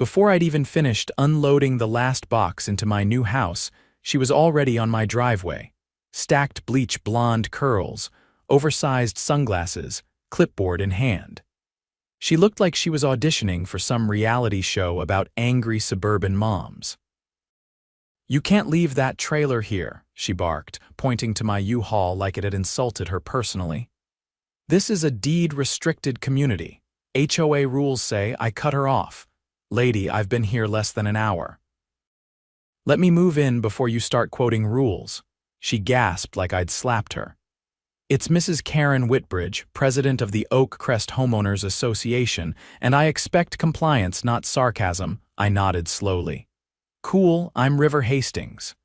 Before I'd even finished unloading the last box into my new house, she was already on my driveway. Stacked bleach blonde curls, oversized sunglasses, clipboard in hand. She looked like she was auditioning for some reality show about angry suburban moms. "You can't leave that trailer here," she barked, pointing to my U-Haul like it had insulted her personally. "This is a deed-restricted community. HOA rules say I cut her off. Lady, I've been here less than an hour." "Let me move in before you start quoting rules." She gasped like I'd slapped her. "It's Mrs. Karen Whitbridge, president of the Oak Crest Homeowners Association, and I expect compliance, not sarcasm," I nodded slowly. "Cool, I'm River Hastings.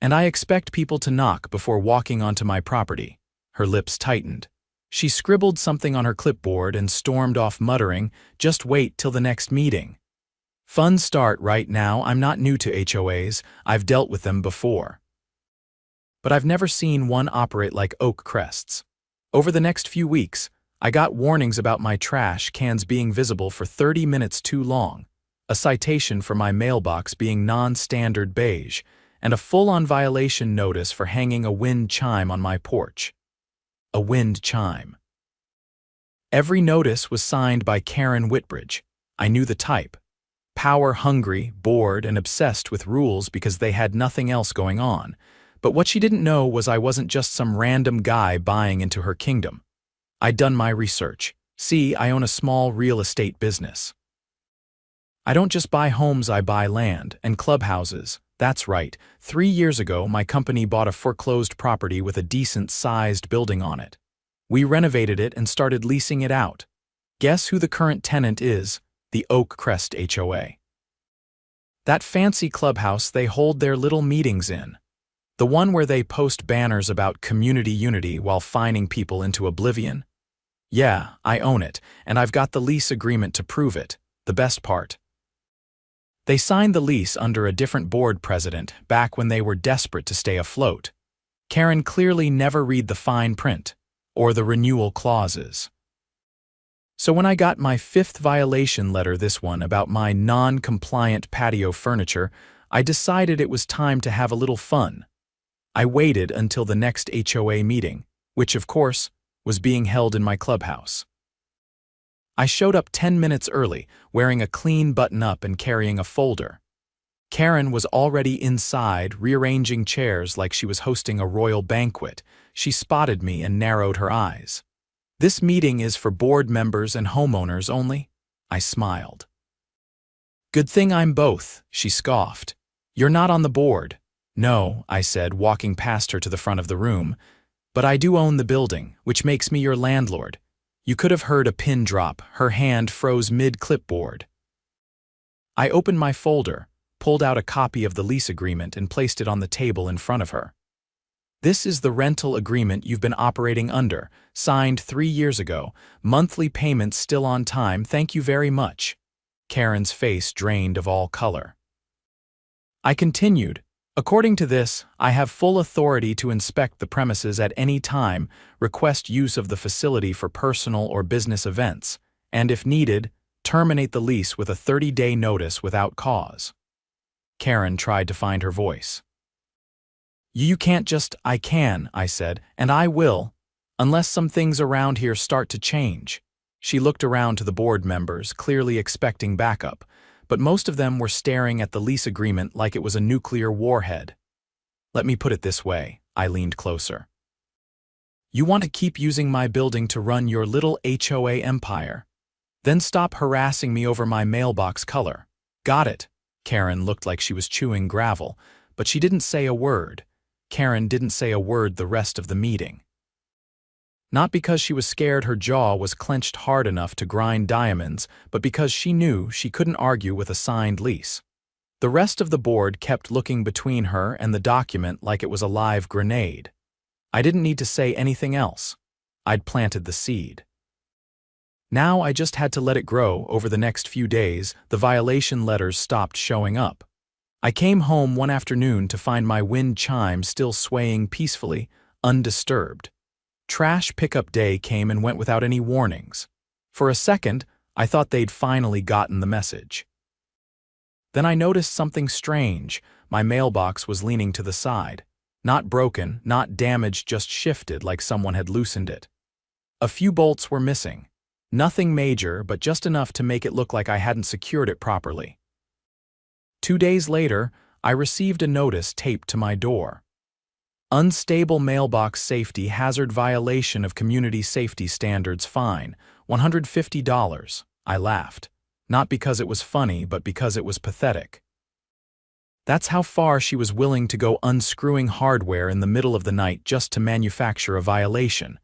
And I expect people to knock before walking onto my property." Her lips tightened. She scribbled something on her clipboard and stormed off muttering, "Just wait till the next meeting." Fun start right now. I'm not new to HOAs, I've dealt with them before. But I've never seen one operate like Oak Crest's. Over the next few weeks, I got warnings about my trash cans being visible for 30 minutes too long, a citation for my mailbox being non-standard beige, and a full-on violation notice for hanging a wind chime on my porch. A wind chime. Every notice was signed by Karen Whitbridge. I knew the type. Power-hungry, bored, and obsessed with rules because they had nothing else going on. But what she didn't know was I wasn't just some random guy buying into her kingdom. I'd done my research. See, I own a small real estate business. I don't just buy homes, I buy land and clubhouses. That's right, 3 years ago my company bought a foreclosed property with a decent-sized building on it. We renovated it and started leasing it out. Guess who the current tenant is? The Oak Crest HOA. That fancy clubhouse they hold their little meetings in. The one where they post banners about community unity while fining people into oblivion. Yeah, I own it, and I've got the lease agreement to prove it. The best part. They signed the lease under a different board president back when they were desperate to stay afloat. Karen clearly never read the fine print, or the renewal clauses. So when I got my 5th violation letter, this one about my non-compliant patio furniture, I decided it was time to have a little fun. I waited until the next HOA meeting, which, of course, was being held in my clubhouse. I showed up 10 minutes early, wearing a clean button-up and carrying a folder. Karen was already inside, rearranging chairs like she was hosting a royal banquet. She spotted me and narrowed her eyes. "This meeting is for board members and homeowners only?" I smiled. "Good thing I'm both," she scoffed. "You're not on the board." "No," I said, walking past her to the front of the room. "But I do own the building, which makes me your landlord." You could have heard a pin drop. Her hand froze mid-clipboard. I opened my folder, pulled out a copy of the lease agreement and placed it on the table in front of her. "This is the rental agreement you've been operating under, signed 3 years ago, monthly payments still on time, thank you very much." Karen's face drained of all color. I continued, "According to this, I have full authority to inspect the premises at any time, request use of the facility for personal or business events, and if needed, terminate the lease with a 30-day notice without cause." Karen tried to find her voice. You can't just—" "I can," I said, "and I will, unless some things around here start to change." She looked around to the board members, clearly expecting backup, but most of them were staring at the lease agreement like it was a nuclear warhead. "Let me put it this way," I leaned closer. "You want to keep using my building to run your little HOA empire? Then stop harassing me over my mailbox color." "Got it." Karen looked like she was chewing gravel, but she didn't say a word. Karen didn't say a word the rest of the meeting. Not because she was scared her jaw was clenched hard enough to grind diamonds, but because she knew she couldn't argue with a signed lease. The rest of the board kept looking between her and the document like it was a live grenade. I didn't need to say anything else. I'd planted the seed. Now I just had to let it grow. Over the next few days, the violation letters stopped showing up. I came home one afternoon to find my wind chime still swaying peacefully, undisturbed. Trash pickup day came and went without any warnings. For a second, I thought they'd finally gotten the message. Then I noticed something strange. My mailbox was leaning to the side. Not broken, not damaged, just shifted like someone had loosened it. A few bolts were missing. Nothing major, but just enough to make it look like I hadn't secured it properly. 2 days later, I received a notice taped to my door. Unstable mailbox safety hazard violation of community safety standards fine, $150. I laughed. Not because it was funny, but because it was pathetic. That's how far she was willing to go, unscrewing hardware in the middle of the night just to manufacture a violation.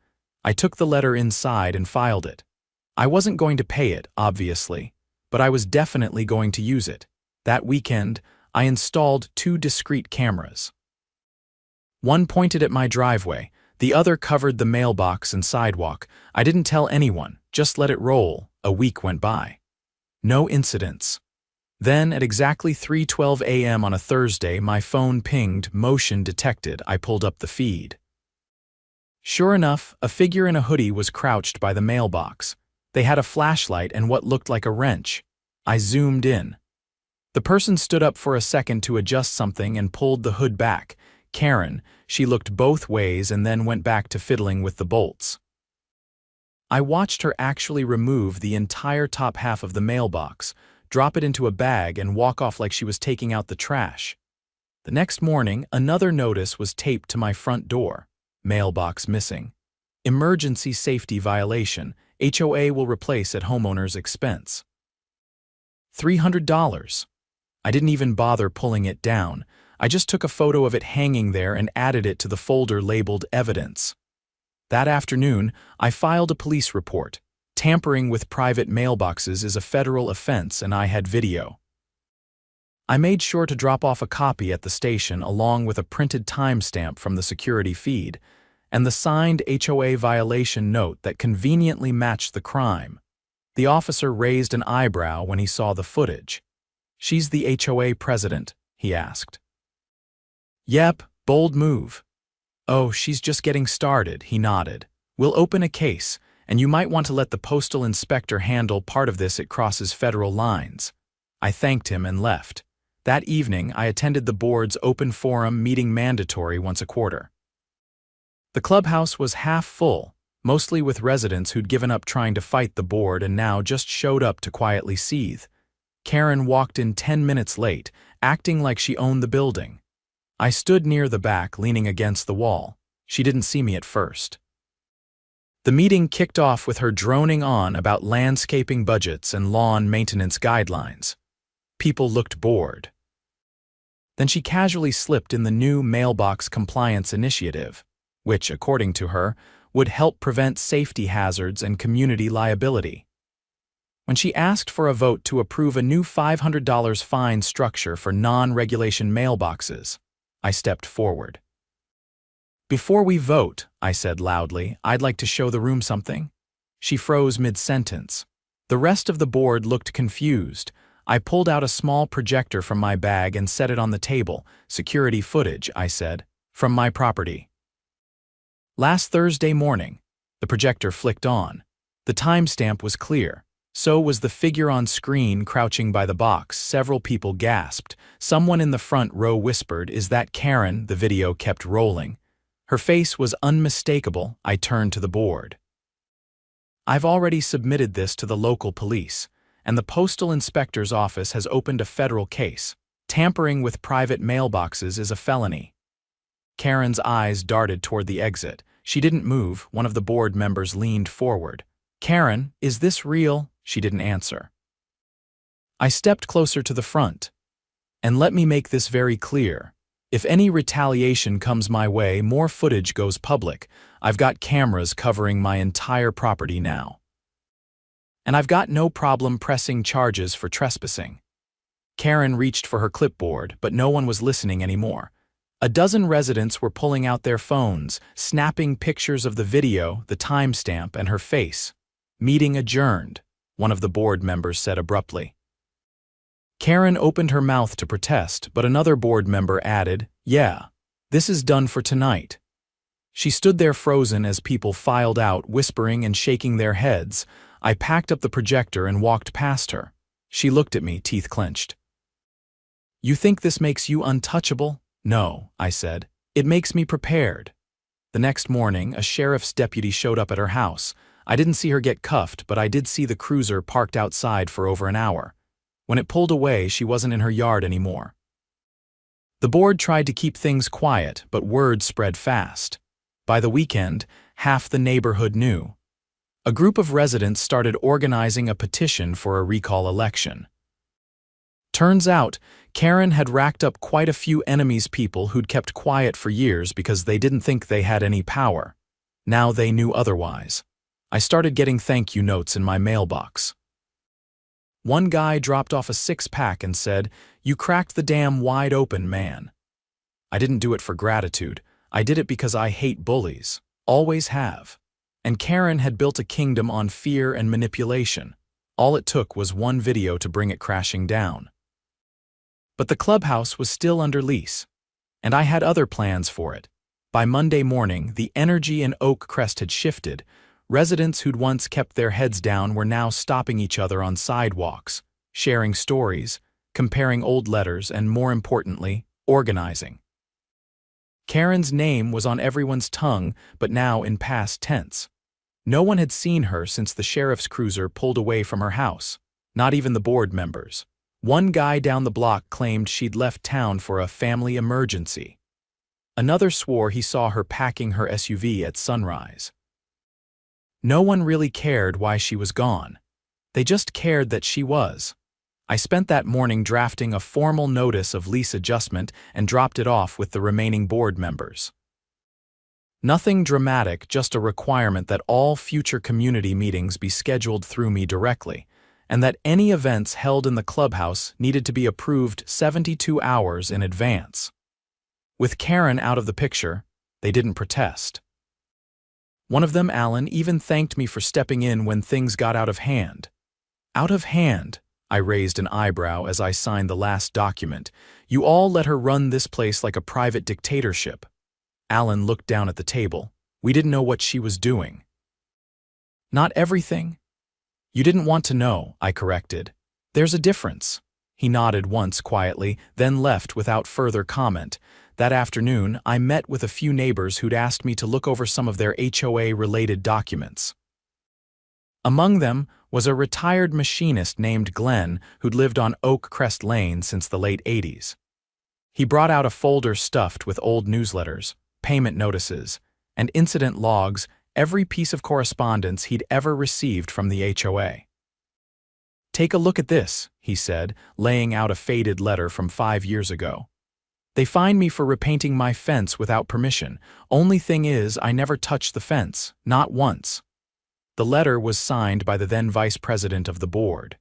I took the letter inside and filed it. I wasn't going to pay it, obviously, but I was definitely going to use it. That weekend, I installed 2 discrete cameras. One pointed at my driveway, the other covered the mailbox and sidewalk. I didn't tell anyone, just let it roll. A week went by. No incidents. Then, at exactly 3:12 a.m. on a Thursday, my phone pinged, motion detected. I pulled up the feed. Sure enough, a figure in a hoodie was crouched by the mailbox. They had a flashlight and what looked like a wrench. I zoomed in. The person stood up for a second to adjust something and pulled the hood back. Karen, she looked both ways and then went back to fiddling with the bolts. I watched her actually remove the entire top half of the mailbox, drop it into a bag, and walk off like she was taking out the trash. The next morning, another notice was taped to my front door. Mailbox missing. Emergency safety violation. HOA will replace at homeowner's expense. $300. I didn't even bother pulling it down. I just took a photo of it hanging there and added it to the folder labeled evidence. That afternoon, I filed a police report. Tampering with private mailboxes is a federal offense, and I had video. I made sure to drop off a copy at the station along with a printed timestamp from the security feed and the signed HOA violation note that conveniently matched the crime. The officer raised an eyebrow when he saw the footage. "She's the HOA president?" he asked. "Yep, bold move." "Oh, she's just getting started," he nodded. "We'll open a case, and you might want to let the postal inspector handle part of this. It crosses federal lines." I thanked him and left. That evening, I attended the board's open forum meeting, mandatory once a quarter. The clubhouse was half full, mostly with residents who'd given up trying to fight the board and now just showed up to quietly seethe. Karen walked in 10 minutes late, acting like she owned the building. I stood near the back, leaning against the wall. She didn't see me at first. The meeting kicked off with her droning on about landscaping budgets and lawn maintenance guidelines. People looked bored. Then she casually slipped in the new mailbox compliance initiative, which, according to her, would help prevent safety hazards and community liability. When she asked for a vote to approve a new $500 fine structure for non-regulation mailboxes, I stepped forward. "Before we vote," I said loudly, "I'd like to show the room something." She froze mid-sentence. The rest of the board looked confused. I pulled out a small projector from my bag and set it on the table. "Security footage," I said, "from my property." Last Thursday morning, the projector flicked on. The timestamp was clear. So was the figure on screen crouching by the box. Several people gasped. Someone in the front row whispered, "Is that Karen?" The video kept rolling. Her face was unmistakable. I turned to the board. "I've already submitted this to the local police, and the postal inspector's office has opened a federal case. Tampering with private mailboxes is a felony." Karen's eyes darted toward the exit. She didn't move. One of the board members leaned forward. "Karen, is this real?" She didn't answer. I stepped closer to the front. "And let me make this very clear. If any retaliation comes my way, more footage goes public. I've got cameras covering my entire property now. And I've got no problem pressing charges for trespassing." Karen reached for her clipboard, but no one was listening anymore. A dozen residents were pulling out their phones, snapping pictures of the video, the timestamp, and her face. "Meeting adjourned," one of the board members said abruptly. Karen opened her mouth to protest, but another board member added, "Yeah, this is done for tonight." She stood there frozen as people filed out, whispering and shaking their heads. I packed up the projector and walked past her. She looked at me, teeth clenched. You think this makes you untouchable? No, I said. It makes me prepared. The next morning, a sheriff's deputy showed up at her house. I didn't see her get cuffed, but I did see the cruiser parked outside for over an hour. When it pulled away, she wasn't in her yard anymore. The board tried to keep things quiet, but word spread fast. By the weekend, half the neighborhood knew. A group of residents started organizing a petition for a recall election. Turns out, Karen had racked up quite a few enemies, people who'd kept quiet for years because they didn't think they had any power. Now they knew otherwise. I started getting thank you notes in my mailbox. One guy dropped off a 6-pack and said, "You cracked the dam wide open, man." I didn't do it for gratitude. I did it because I hate bullies. Always have. And Karen had built a kingdom on fear and manipulation. All it took was one video to bring it crashing down. But the clubhouse was still under lease, and I had other plans for it. By Monday morning, the energy in Oak Crest had shifted. Residents who'd once kept their heads down were now stopping each other on sidewalks, sharing stories, comparing old letters, and more importantly, organizing. Karen's name was on everyone's tongue, but now in past tense. No one had seen her since the sheriff's cruiser pulled away from her house, not even the board members. One guy down the block claimed she'd left town for a family emergency. Another swore he saw her packing her SUV at sunrise. No one really cared why she was gone. They just cared that she was. I spent that morning drafting a formal notice of lease adjustment and dropped it off with the remaining board members. Nothing dramatic, just a requirement that all future community meetings be scheduled through me directly, and that any events held in the clubhouse needed to be approved 72 hours in advance. With Karen out of the picture, they didn't protest. One of them, Alan, even thanked me for stepping in when things got out of hand. Out of hand? I raised an eyebrow as I signed the last document. You all let her run this place like a private dictatorship. Alan looked down at the table. We didn't know what she was doing. Not everything? You didn't want to know, I corrected. There's a difference. He nodded once quietly, then left without further comment. That afternoon, I met with a few neighbors who'd asked me to look over some of their HOA-related documents. Among them was a retired machinist named Glenn who'd lived on Oak Crest Lane since the late 80s. He brought out a folder stuffed with old newsletters, payment notices, and incident logs, every piece of correspondence he'd ever received from the HOA. "Take a look at this," he said, laying out a faded letter from 5 years ago. "They fined me for repainting my fence without permission. Only thing is, I never touched the fence, not once." The letter was signed by the then vice president of the board.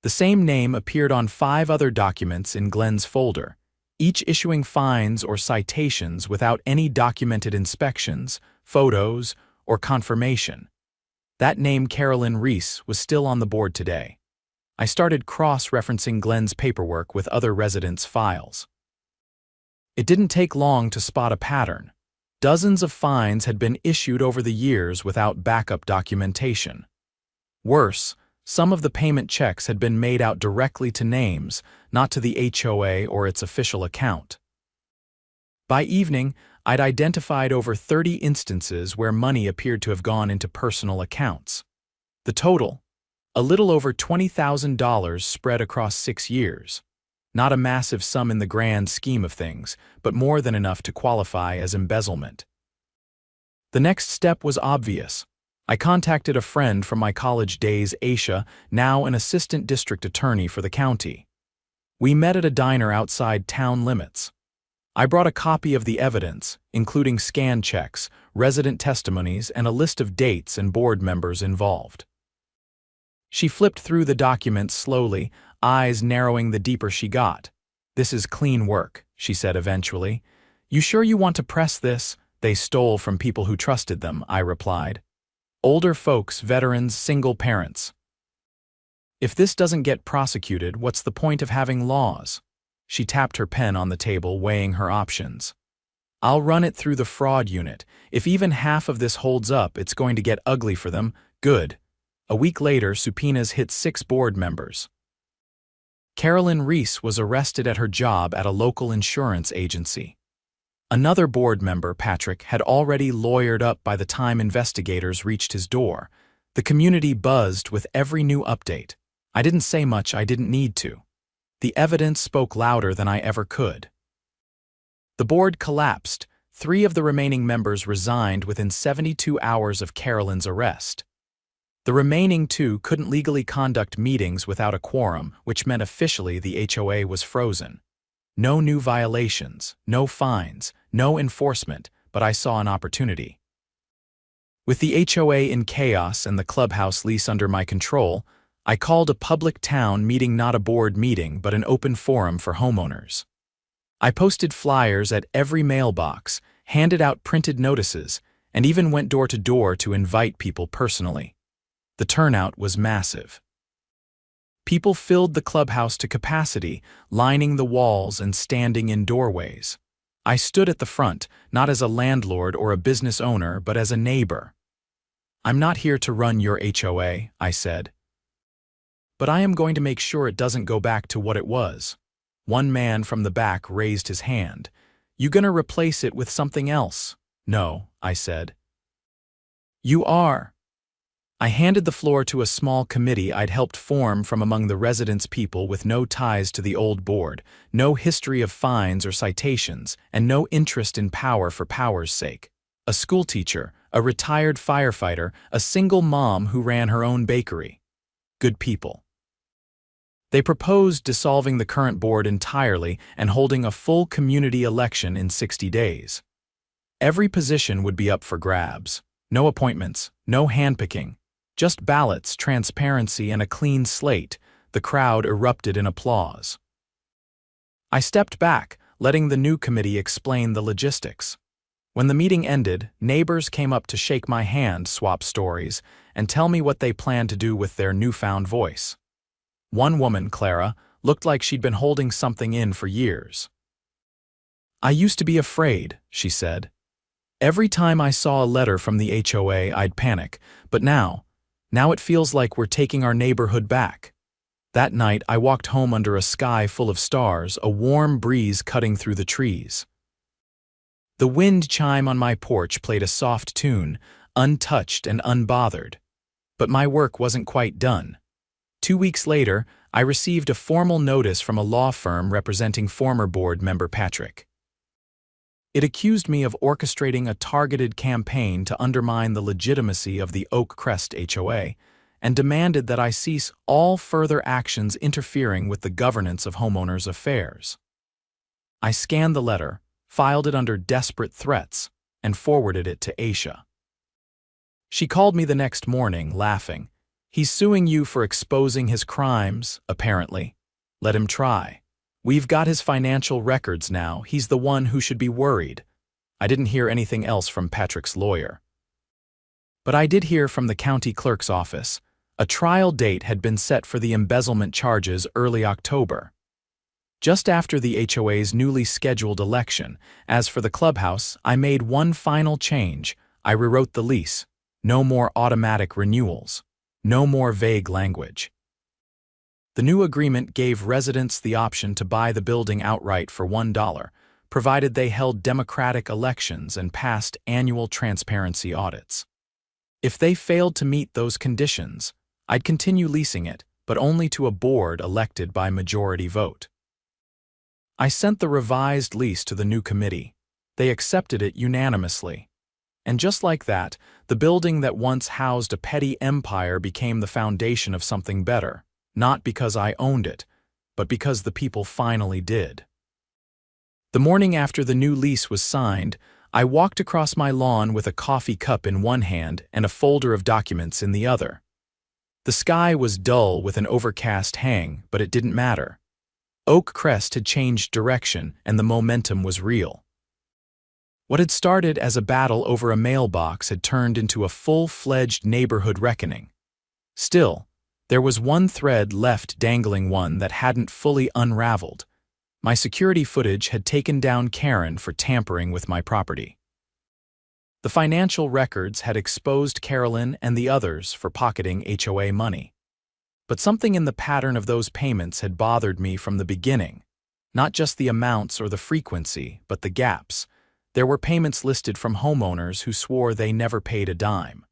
The same name appeared on 5 other documents in Glenn's folder, each issuing fines or citations without any documented inspections, photos, or confirmation. That name, Carolyn Reese, was still on the board today. I started cross-referencing Glenn's paperwork with other residents' files. It didn't take long to spot a pattern. Dozens of fines had been issued over the years without backup documentation. Worse, some of the payment checks had been made out directly to names, not to the HOA or its official account. By evening, I'd identified over 30 instances where money appeared to have gone into personal accounts. The total? A little over $20,000 spread across 6 years. Not a massive sum in the grand scheme of things, but more than enough to qualify as embezzlement. The next step was obvious. I contacted a friend from my college days, Aisha, now an assistant district attorney for the county. We met at a diner outside town limits. I brought a copy of the evidence, including scan checks, resident testimonies, and a list of dates and board members involved. She flipped through the documents slowly, eyes narrowing the deeper she got. "This is clean work," she said eventually. "You sure you want to press this?" "They stole from people who trusted them," I replied. "Older folks, veterans, single parents. If this doesn't get prosecuted, what's the point of having laws?" She tapped her pen on the table, weighing her options. "I'll run it through the fraud unit. If even half of this holds up, it's going to get ugly for them." "Good." A week later, subpoenas hit 6 board members. Carolyn Reese was arrested at her job at a local insurance agency. Another board member, Patrick, had already lawyered up by the time investigators reached his door. The community buzzed with every new update. I didn't say much I didn't need to. The evidence spoke louder than I ever could. The board collapsed. 3 of the remaining members resigned within 72 hours of Carolyn's arrest. The remaining 2 couldn't legally conduct meetings without a quorum, which meant officially the HOA was frozen. No new violations, no fines, no enforcement, but I saw an opportunity. With the HOA in chaos and the clubhouse lease under my control, I called a public town meeting, not a board meeting, but an open forum for homeowners. I posted flyers at every mailbox, handed out printed notices, and even went door to door to invite people personally. The turnout was massive. People filled the clubhouse to capacity, lining the walls and standing in doorways. I stood at the front, not as a landlord or a business owner, but as a neighbor. "I'm not here to run your HOA," I said. "But I am going to make sure it doesn't go back to what it was." One man from the back raised his hand. "You gonna replace it with something else?" "No," I said. "You are." I handed the floor to a small committee I'd helped form from among the residents' people with no ties to the old board, no history of fines or citations, and no interest in power for power's sake. A schoolteacher, a retired firefighter, a single mom who ran her own bakery. Good people. They proposed dissolving the current board entirely and holding a full community election in 60 days. Every position would be up for grabs. No appointments, no handpicking. Just ballots, transparency, and a clean slate. The crowd erupted in applause. I stepped back, letting the new committee explain the logistics. When the meeting ended, neighbors came up to shake my hand, swap stories, and tell me what they planned to do with their newfound voice. One woman, Clara, looked like she'd been holding something in for years. "I used to be afraid," she said. "Every time I saw a letter from the HOA, I'd panic, but now it feels like we're taking our neighborhood back." That night, I walked home under a sky full of stars, a warm breeze cutting through the trees. The wind chime on my porch played a soft tune, untouched and unbothered. But my work wasn't quite done. 2 weeks later, I received a formal notice from a law firm representing former board member Patrick. It accused me of orchestrating a targeted campaign to undermine the legitimacy of the Oak Crest HOA and demanded that I cease all further actions interfering with the governance of homeowners' affairs. I scanned the letter, filed it under desperate threats, and forwarded it to Aisha. She called me the next morning, laughing. "He's suing you for exposing his crimes, apparently. Let him try. We've got his financial records now. He's the one who should be worried." I didn't hear anything else from Patrick's lawyer. But I did hear from the county clerk's office. A trial date had been set for the embezzlement charges early October. Just after the HOA's newly scheduled election. As for the clubhouse, I made one final change. I rewrote the lease. No more automatic renewals. No more vague language. The new agreement gave residents the option to buy the building outright for $1, provided they held democratic elections and passed annual transparency audits. If they failed to meet those conditions, I'd continue leasing it, but only to a board elected by majority vote. I sent the revised lease to the new committee. They accepted it unanimously. And just like that, the building that once housed a petty empire became the foundation of something better. Not because I owned it, but because the people finally did. The morning after the new lease was signed, I walked across my lawn with a coffee cup in one hand and a folder of documents in the other. The sky was dull with an overcast hang, but it didn't matter. Oak Crest had changed direction and the momentum was real. What had started as a battle over a mailbox had turned into a full-fledged neighborhood reckoning. Still, there was one thread left dangling, one that hadn't fully unraveled. My security footage had taken down Karen for tampering with my property. The financial records had exposed Carolyn and the others for pocketing HOA money. But something in the pattern of those payments had bothered me from the beginning. Not just the amounts or the frequency, but the gaps. There were payments listed from homeowners who swore they never paid a dime.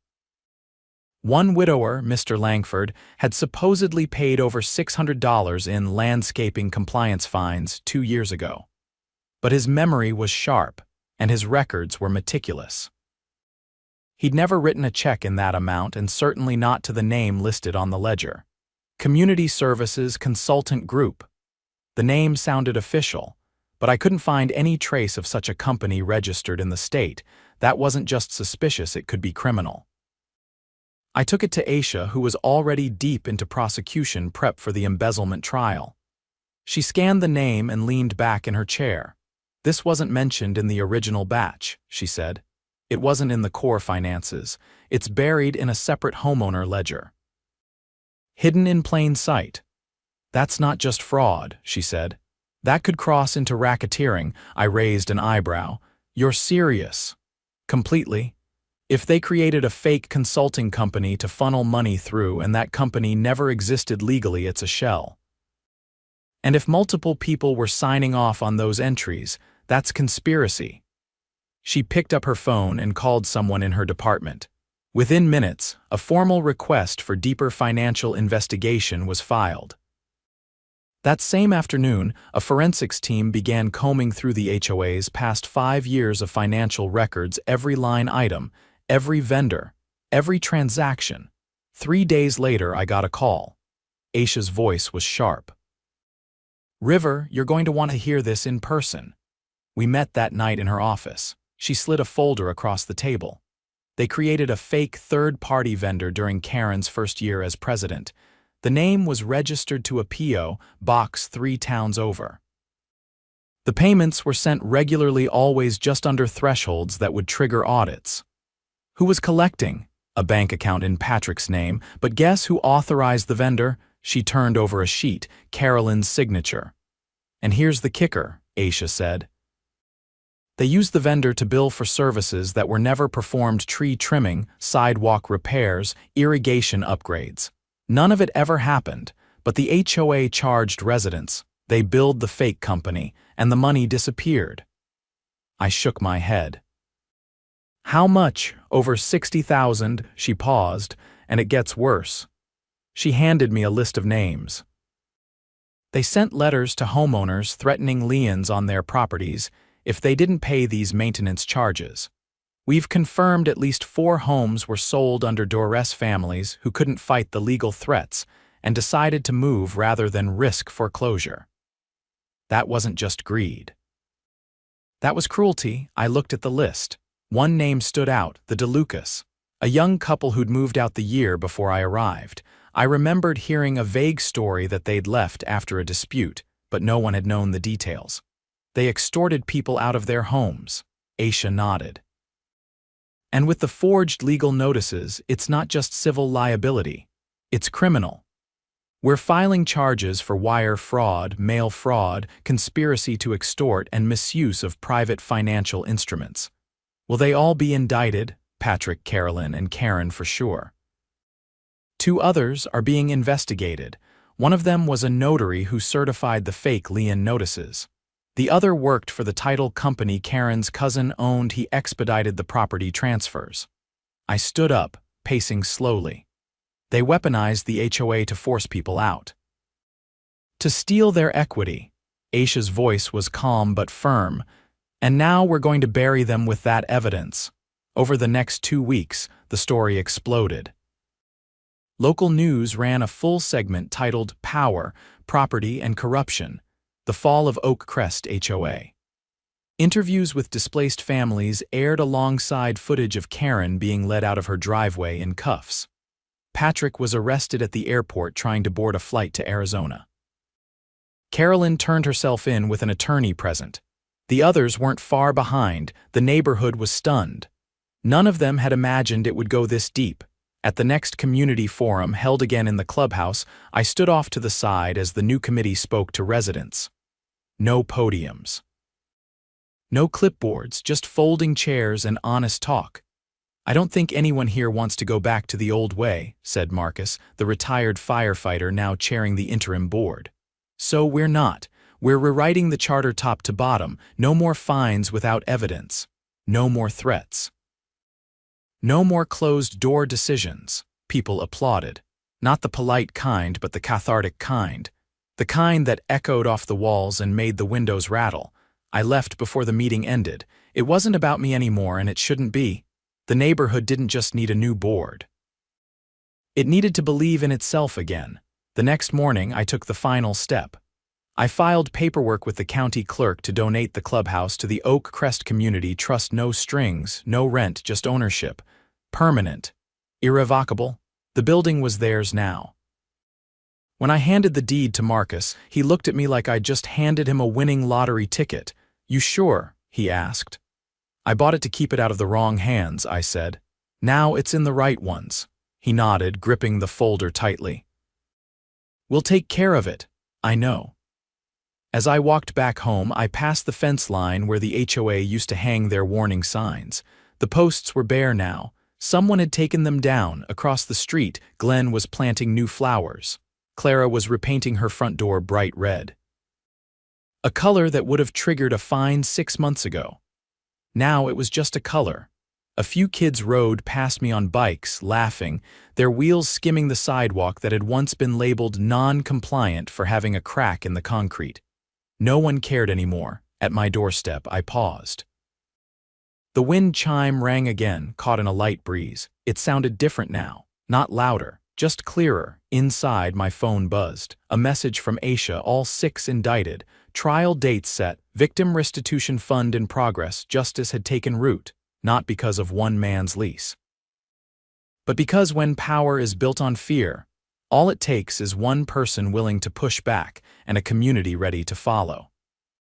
One widower, Mr. Langford, had supposedly paid over $600 in landscaping compliance fines 2 years ago. But his memory was sharp, and his records were meticulous. He'd never written a check in that amount, and certainly not to the name listed on the ledger. Community Services Consultant Group. The name sounded official, but I couldn't find any trace of such a company registered in the state. That wasn't just suspicious, it could be criminal. I took it to Aisha, who was already deep into prosecution prep for the embezzlement trial. She scanned the name and leaned back in her chair. "This wasn't mentioned in the original batch," she said. "It wasn't in the core finances. It's buried in a separate homeowner ledger. Hidden in plain sight." "That's not just fraud," she said. "That could cross into racketeering." I raised an eyebrow. "You're serious?" "Completely. If they created a fake consulting company to funnel money through and that company never existed legally, it's a shell. And if multiple people were signing off on those entries, that's conspiracy." She picked up her phone and called someone in her department. Within minutes, a formal request for deeper financial investigation was filed. That same afternoon, a forensics team began combing through the HOA's past 5 years of financial records, every line item, every vendor, every transaction. 3 days later, I got a call. Aisha's voice was sharp. "River, you're going to want to hear this in person." We met that night in her office. She slid a folder across the table. They created a fake third-party vendor during Karen's first year as president. The name was registered to a P.O. box 3 towns over. The payments were sent regularly, always just under thresholds that would trigger audits. Who was collecting? A bank account in Patrick's name, but guess who authorized the vendor? She turned over a sheet, Carolyn's signature. "And here's the kicker," Aisha said. "They used the vendor to bill for services that were never performed: tree trimming, sidewalk repairs, irrigation upgrades. None of it ever happened, but the HOA charged residents. They billed the fake company, and the money disappeared." I shook my head. "How much?" "Over 60,000, she paused, "and it gets worse." She handed me a list of names. They sent letters to homeowners threatening liens on their properties if they didn't pay these maintenance charges. "We've confirmed at least 4 homes were sold under duress families who couldn't fight the legal threats and decided to move rather than risk foreclosure." That wasn't just greed. That was cruelty. I looked at the list. One name stood out, the DeLucas, a young couple who'd moved out the year before I arrived. I remembered hearing a vague story that they'd left after a dispute, but no one had known the details. They extorted people out of their homes. Aisha nodded. "And with the forged legal notices, it's not just civil liability. It's criminal. We're filing charges for wire fraud, mail fraud, conspiracy to extort, and misuse of private financial instruments. Will they all be indicted? Patrick, Carolyn, and Karen for sure. 2 others are being investigated. One of them was a notary who certified the fake lien notices. The other worked for the title company Karen's cousin owned. He expedited the property transfers." I stood up, pacing slowly. "They weaponized the HOA to force people out. To steal their equity." Aisha's voice was calm but firm. "And now we're going to bury them with that evidence." Over the next 2 weeks, the story exploded. Local news ran a full segment titled "Power, Property, and Corruption: The Fall of Oak Crest HOA." Interviews with displaced families aired alongside footage of Karen being led out of her driveway in cuffs. Patrick was arrested at the airport trying to board a flight to Arizona. Carolyn turned herself in with an attorney present. The others weren't far behind. The neighborhood was stunned. None of them had imagined it would go this deep. At the next community forum, held again in the clubhouse, I stood off to the side as the new committee spoke to residents. No podiums. No clipboards, just folding chairs and honest talk. "I don't think anyone here wants to go back to the old way," said Marcus, the retired firefighter now chairing the interim board. "So we're not. We're rewriting the charter top to bottom. No more fines without evidence. No more threats. No more closed-door decisions." People applauded. Not the polite kind, but the cathartic kind. The kind that echoed off the walls and made the windows rattle. I left before the meeting ended. It wasn't about me anymore, and it shouldn't be. The neighborhood didn't just need a new board. It needed to believe in itself again. The next morning, I took the final step. I filed paperwork with the county clerk to donate the clubhouse to the Oak Crest Community Trust. No strings, no rent, just ownership. Permanent. Irrevocable. The building was theirs now. When I handed the deed to Marcus, he looked at me like I'd just handed him a winning lottery ticket. "You sure?" he asked. "I bought it to keep it out of the wrong hands," I said. "Now it's in the right ones." He nodded, gripping the folder tightly. "We'll take care of it. I know." As I walked back home, I passed the fence line where the HOA used to hang their warning signs. The posts were bare now. Someone had taken them down. Across the street, Glenn was planting new flowers. Clara was repainting her front door bright red. A color that would have triggered a fine 6 months ago. Now it was just a color. A few kids rode past me on bikes, laughing, their wheels skimming the sidewalk that had once been labeled non-compliant for having a crack in the concrete. No one cared anymore. At my doorstep, I paused. The wind chime rang again, caught in a light breeze. It sounded different now, not louder, just clearer. Inside, my phone buzzed. A message from Aisha, all 6 indicted. Trial dates set, victim restitution fund in progress. Justice had taken root, not because of one man's lease, but because when power is built on fear, all it takes is one person willing to push back and a community ready to follow.